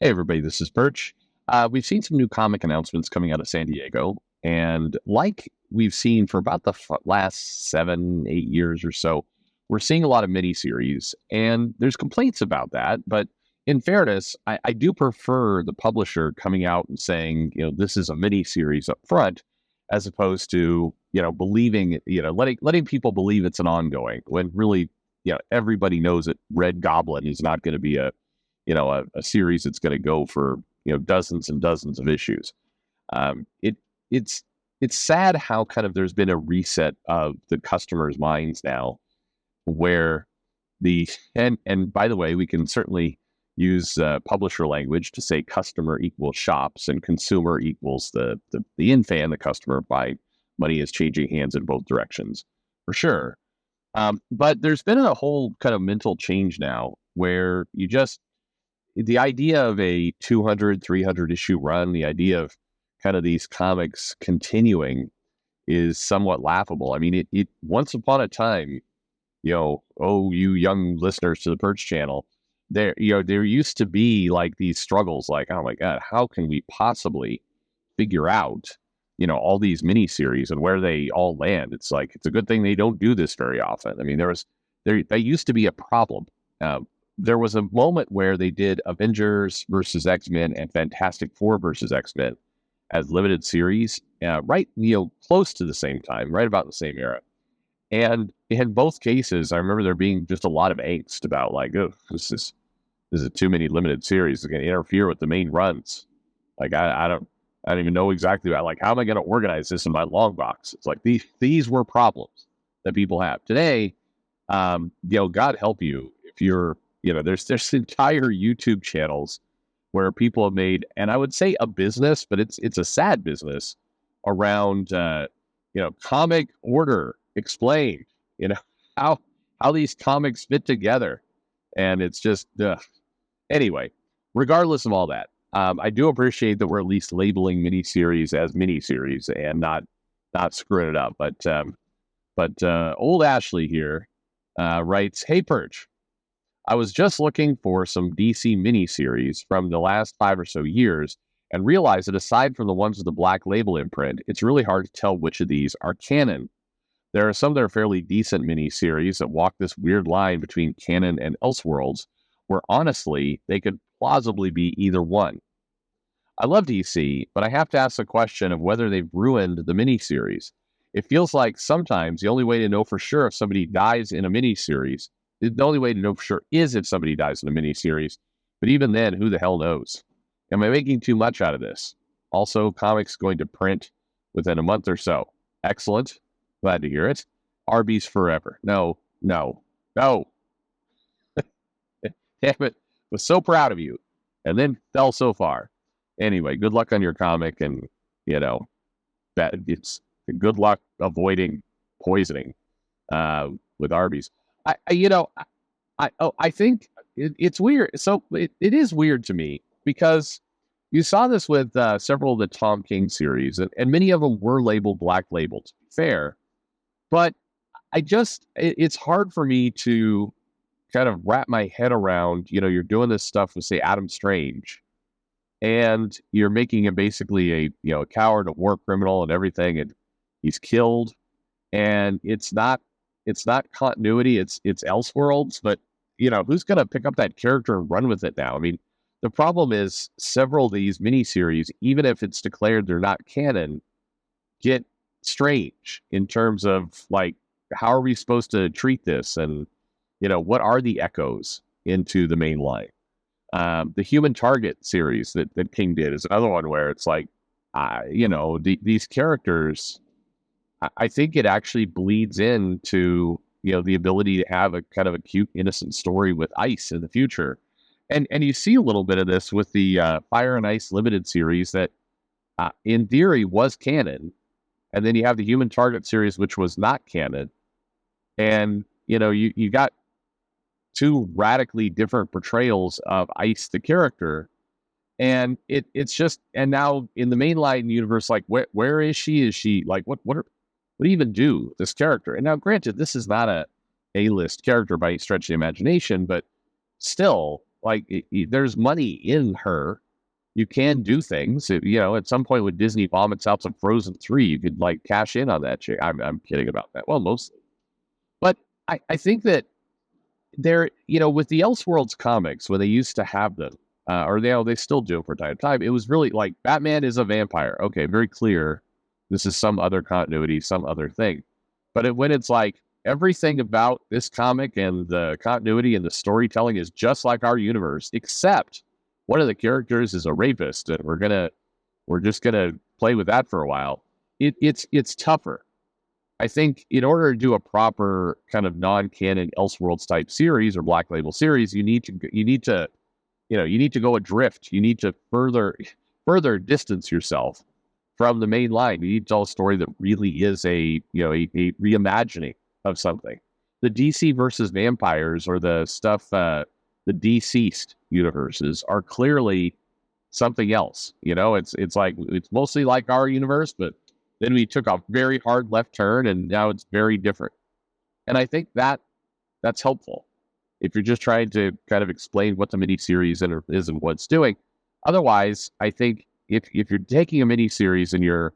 Hey, everybody, this is Perch. We've seen some new comic announcements coming out of San Diego, and like we've seen for about the last 7, 8 years or so, we're seeing a lot of miniseries, and there's complaints about that. But in fairness, I do prefer the publisher coming out and saying, this is a miniseries up front, as opposed to, believing, letting people believe it's an ongoing when really, everybody knows that Red Goblin is not going to be a series that's going to go for dozens and dozens of issues. It's it's sad how kind of there's been a reset of the customers' minds now, where and by the way, we can certainly use publisher language to say customer equals shops and consumer equals the in fan, the customer. By money is changing hands in both directions for sure. But there's been a whole kind of mental change now where the idea of a 200, 300 issue run, the idea of kind of these comics continuing is somewhat laughable. I mean, it once upon a time, you young listeners to the Perch channel, there used to be like these struggles, like, oh my God, how can we possibly figure out, all these miniseries and where they all land? It's like, it's a good thing they don't do this very often. I mean, there used to be a problem. There was a moment where they did Avengers versus X-Men and Fantastic Four versus X-Men as limited series, right, close to the same time, right about the same era. And in both cases, I remember there being just a lot of angst about like, oh, this is too many limited series. It's going to interfere with the main runs. Like, I don't even know exactly about, like, how am I going to organize this in my long box? It's like these were problems that people have today. God help you if you're, there's entire YouTube channels where people have made, and I would say a business, but it's a sad business around, comic order explained, how these comics fit together. And it's just, anyway, regardless of all that, I do appreciate that we're at least labeling miniseries as miniseries and not screwing it up. But old Ashley here writes, "Hey Perch, I was just looking for some DC miniseries from the last 5 or so years and realized that aside from the ones with the black label imprint, it's really hard to tell which of these are canon. There are some that are fairly decent miniseries that walk this weird line between canon and Elseworlds, where honestly, they could plausibly be either one. I love DC, but I have to ask the question of whether they've ruined the miniseries. It feels like sometimes the only way to know for sure if somebody dies in a miniseries, the only way to know for sure is if somebody dies in a miniseries, but even then, who the hell knows? Am I making too much out of this? Also, comics going to print within a month or so. Excellent. Glad to hear it. Arby's forever. No. Damn it. Was so proud of you. And then fell so far. Anyway, good luck on your comic, and, that it's good luck avoiding poisoning with Arby's. I think it's weird. So it is weird to me because you saw this with several of the Tom King series, and many of them were labeled black label, to be fair. But it's hard for me to kind of wrap my head around, you're doing this stuff with, say, Adam Strange, and you're making him basically a coward, a war criminal and everything, and he's killed, and it's not continuity, it's Elseworlds, but who's going to pick up that character and run with it now? I mean, the problem is several of these miniseries, even if it's declared they're not canon, get strange in terms of, like, how are we supposed to treat this? And, what are the echoes into the main line? The Human Target series that King did is another one where it's like, these characters, I think it actually bleeds into, the ability to have a kind of a cute, innocent story with Ice in the future. And you see a little bit of this with the Fire and Ice limited series that, in theory, was canon. And then you have the Human Target series, which was not canon. And, you got two radically different portrayals of Ice, the character. And it's just, and now in the mainline universe, like, where is she? Is she like, what do you even do with this character? And now, granted, this is not a A-list character by any stretch of the imagination, but still, like there's money in her. You can do things. You know, at some point when Disney vomits out some Frozen 3, you could like cash in on that chick. I'm kidding about that. Well, mostly. But I think that there, you know, with the Elseworlds comics, when they used to have them, or they still do it from time to time, it was really like Batman is a vampire. Okay, very clear. This is some other continuity, some other thing. But when it's like everything about this comic and the continuity and the storytelling is just like our universe, except one of the characters is a rapist, and we're just gonna play with that for a while. It's tougher. I think in order to do a proper kind of non-canon Elseworlds type series or Black Label series, you need to you need to go adrift. You need to further distance yourself from the main line. You need to tell a story that really is a reimagining of something. The DC versus vampires or the stuff, the deceased universes are clearly something else. You know, it's like it's mostly like our universe, but then we took a very hard left turn, and now it's very different. And I think that's helpful if you're just trying to kind of explain what the miniseries is and what it's doing. Otherwise, I think if you're taking a miniseries and you're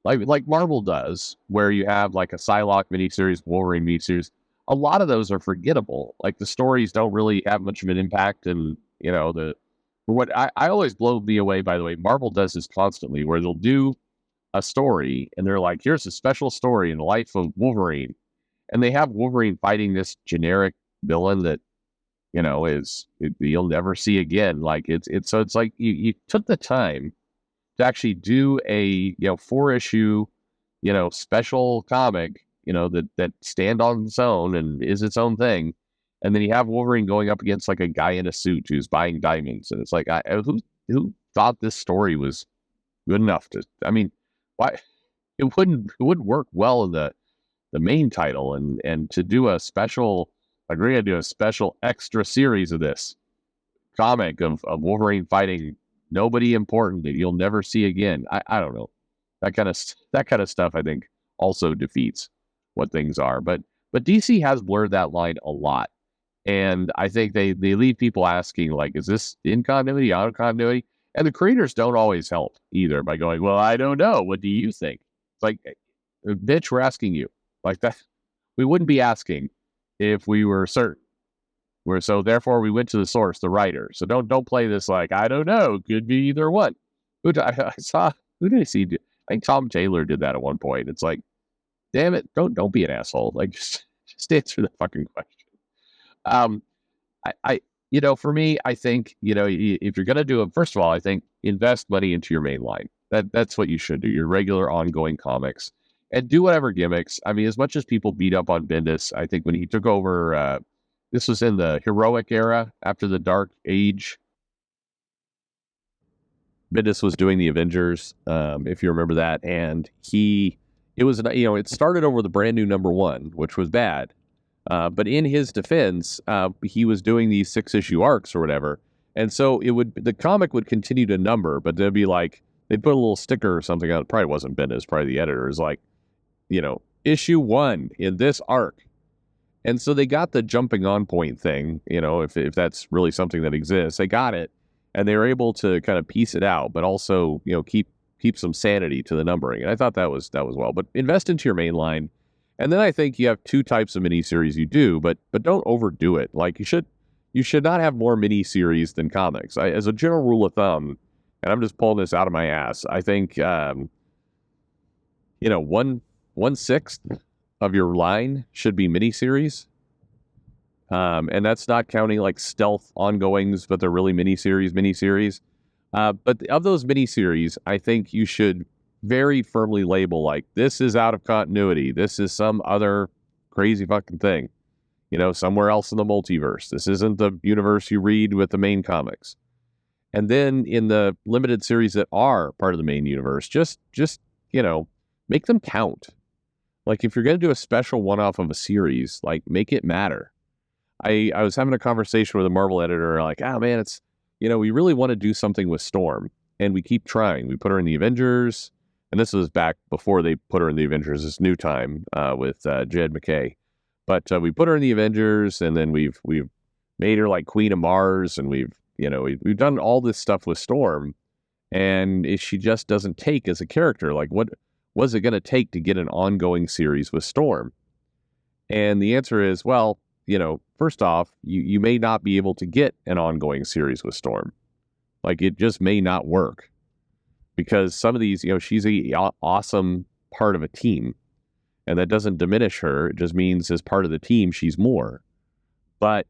like Marvel does, where you have like a Psylocke miniseries, Wolverine miniseries, a lot of those are forgettable. Like the stories don't really have much of an impact, and you know what I always blow me away, by the way, Marvel does this constantly, where they'll do a story and they're like, here's a special story in the life of Wolverine. And they have Wolverine fighting this generic villain that, you know, you'll never see again. Like so it's like you took the time to actually do a, 4-issue, special comic, that stand on its own and is its own thing. And then you have Wolverine going up against like a guy in a suit who's buying diamonds. And it's like, who thought this story was good enough to, I mean, why it wouldn't work well in the main title and to do a special, agree to do a special extra series of this comic of Wolverine fighting nobody important that you'll never see again. I don't know. That kind of stuff, I think, also defeats what things are. But DC has blurred that line a lot. And I think they leave people asking, like, is this in continuity, out of continuity? And the creators don't always help either by going, well, I don't know. What do you think? It's like, bitch, we're asking you. Like that, we wouldn't be asking if we were certain. So therefore we went to the source, the writer. So don't play this like, I don't know, could be either one. Who did I see? I think Tom Taylor did that at one point. It's like, damn it, don't be an asshole. Like just answer the fucking question. For me, I think, if you're going to do it, first of all, I think invest money into your main line. That's what you should do. Your regular ongoing comics, and do whatever gimmicks. I mean, as much as people beat up on Bendis, I think when he took over, this was in the heroic era after the Dark Age. Bendis was doing the Avengers, if you remember that, and it started over the brand new #1, which was bad. But in his defense, he was doing these 6-issue arcs or whatever. And so the comic would continue to number, but they'd be like, they'd put a little sticker or something on it. Probably wasn't Bendis, probably the editor is like, issue 1 in this arc. And so they got the jumping on point thing, if that's really something that exists, they got it. And they were able to kind of piece it out, but also, keep some sanity to the numbering. And I thought that was well, but invest into your main line. And then I think you have 2 types of miniseries you do, but don't overdo it. Like you should not have more miniseries than comics. As a general rule of thumb, and I'm just pulling this out of my ass, I think 1/6 of your line should be miniseries. And that's not counting like stealth ongoings, but they're really miniseries. But of those miniseries, I think you should very firmly label like, this is out of continuity. This is some other crazy fucking thing, somewhere else in the multiverse. This isn't the universe you read with the main comics. And then in the limited series that are part of the main universe, just make them count. Like if you're going to do a special one-off of a series, like make it matter. I was having a conversation with a Marvel editor, like, man, it's, we really want to do something with Storm, and we keep trying. We put her in the Avengers, and this was back before they put her in the Avengers, this new time with Jed McKay. But we put her in the Avengers, and then we've made her like Queen of Mars, and we've done all this stuff with Storm, and she just doesn't take as a character. Like, what was it going to take to get an ongoing series with Storm? And the answer is, well, first off, you may not be able to get an ongoing series with Storm. Like, it just may not work because some of these, she's a awesome part of a team, and that doesn't diminish her. It just means as part of the team, she's more. But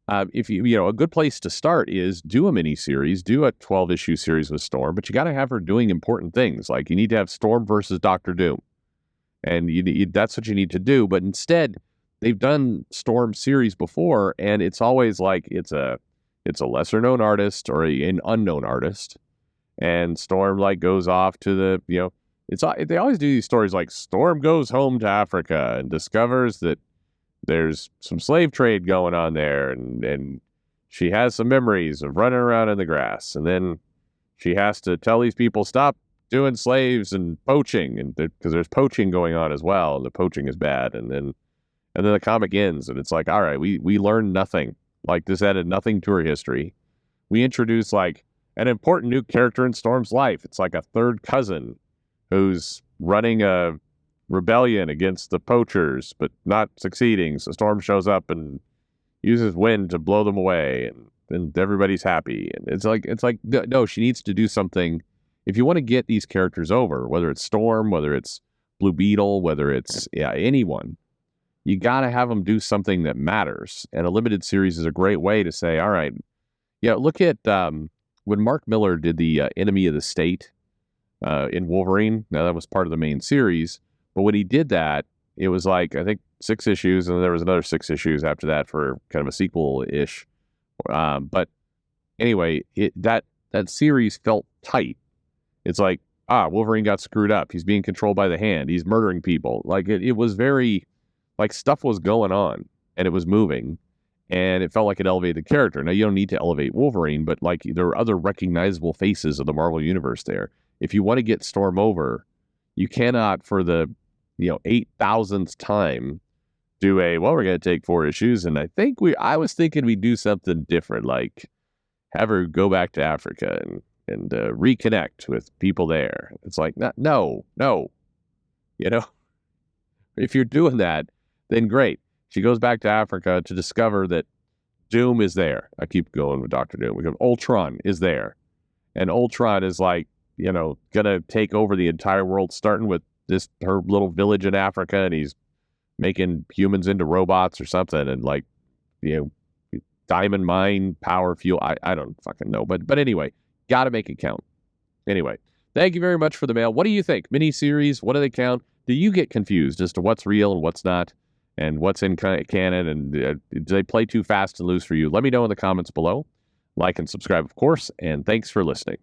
if a good place to start is do a mini series, do a 12-issue series with Storm, but you got to have her doing important things. Like, you need to have Storm versus Doctor Doom, and that's what you need to do. But instead, they've done Storm series before, and it's always like it's a lesser known artist or an unknown artist, and Storm like goes off to the they always do these stories like Storm goes home to Africa and discovers that there's some slave trade going on there, and she has some memories of running around in the grass, and then she has to tell these people stop doing slaves and poaching, and because there's poaching going on as well, and the poaching is bad, and then the comic ends, and it's like, all right, we learned nothing. Like, this added nothing to her history. We introduced like an important new character in Storm's life. It's like a third cousin who's running a rebellion against the poachers, but not succeeding. So Storm shows up and uses wind to blow them away, and everybody's happy. And it's like no, she needs to do something. If you want to get these characters over, whether it's Storm, whether it's Blue Beetle, whether it's anyone, you got to have them do something that matters. And a limited series is a great way to say, all right, look at when Mark Miller did the Enemy of the State in Wolverine. Now, that was part of the main series. But when he did that, it was like, I think 6 issues, and there was another 6 issues after that for kind of a sequel-ish. But anyway, that series felt tight. It's like, Wolverine got screwed up. He's being controlled by the Hand. He's murdering people. Like, it was very, like, stuff was going on, and it was moving, and it felt like it elevated the character. Now, you don't need to elevate Wolverine, but, like, there are other recognizable faces of the Marvel Universe there. If you want to get Storm over, you cannot, for the 8,000th time, do we're going to take 4 issues, and I was thinking we'd do something different, like have her go back to Africa and reconnect with people there. It's like, no. If you're doing that, then great. She goes back to Africa to discover that Doom is there. I keep going with Dr. Doom because Ultron is there, and Ultron is like, gonna take over the entire world, starting with her little village in Africa, and he's making humans into robots or something, and like, diamond mine, power, fuel. I don't fucking know, but anyway, got to make it count. Anyway, thank you very much for the mail. What do you think? Miniseries? What do they count? Do you get confused as to what's real and what's not, and what's in canon, and do they play too fast and loose for you? Let me know in the comments below. Like and subscribe, of course, and thanks for listening.